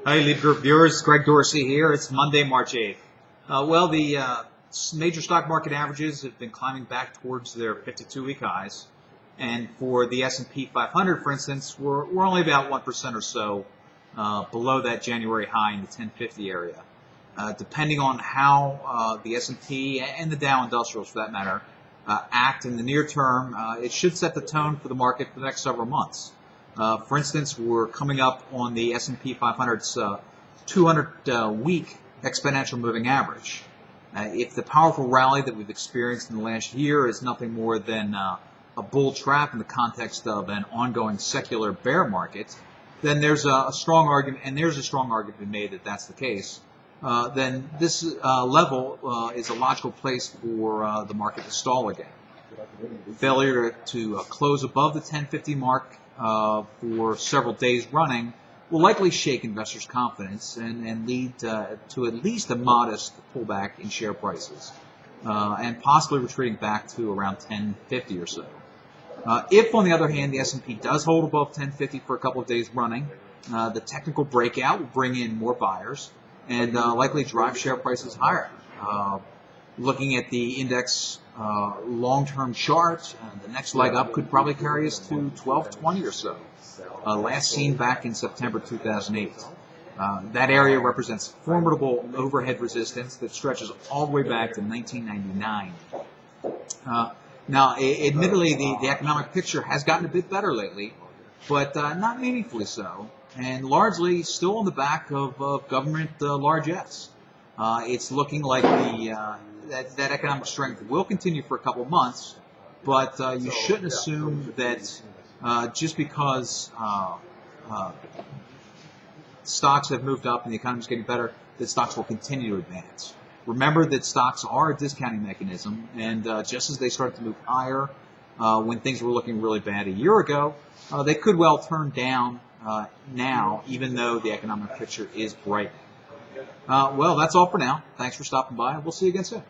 Hi, Leeb Group viewers. Greg Dorsey here. It's Monday, March 8th. The major stock market averages have been climbing back towards their 52-week highs. And for the S&P 500, for instance, we're only about 1% or so below that January high in the 1050 area. Depending on how the S&P and the Dow Industrials, for that matter, act in the near term, it should set the tone for the market for the next several months. For instance, we're coming up on the S&P 500's 200-week exponential moving average. If the powerful rally that we've experienced in the last year is nothing more than a bull trap in the context of an ongoing secular bear market, then there's a strong argument, and there's a strong argument to be made that that's the case. Then this level is a logical place for the market to stall again. Failure to close above the 1050 mark for several days running will likely shake investors' confidence and lead to at least a modest pullback in share prices, and possibly retreating back to around 1050 or so. If, on the other hand, the S&P does hold above 1050 for a couple of days running, the technical breakout will bring in more buyers and likely drive share prices higher. Looking at the index long-term chart, the next leg up could probably carry us to 1220 or so, last seen back in September 2008. That area represents formidable overhead resistance that stretches all the way back to 1999. Now, admittedly, the economic picture has gotten a bit better lately, but not meaningfully so, and largely still on the back of government largesse. It's looking like that economic strength will continue for a couple of months, but you shouldn't assume that just because stocks have moved up and the economy is getting better, that stocks will continue to advance. Remember that stocks are a discounting mechanism, and just as they started to move higher when things were looking really bad a year ago, they could well turn down now, even though the economic picture is brightening. Well, that's all for now. Thanks for stopping by, and we'll see you again soon.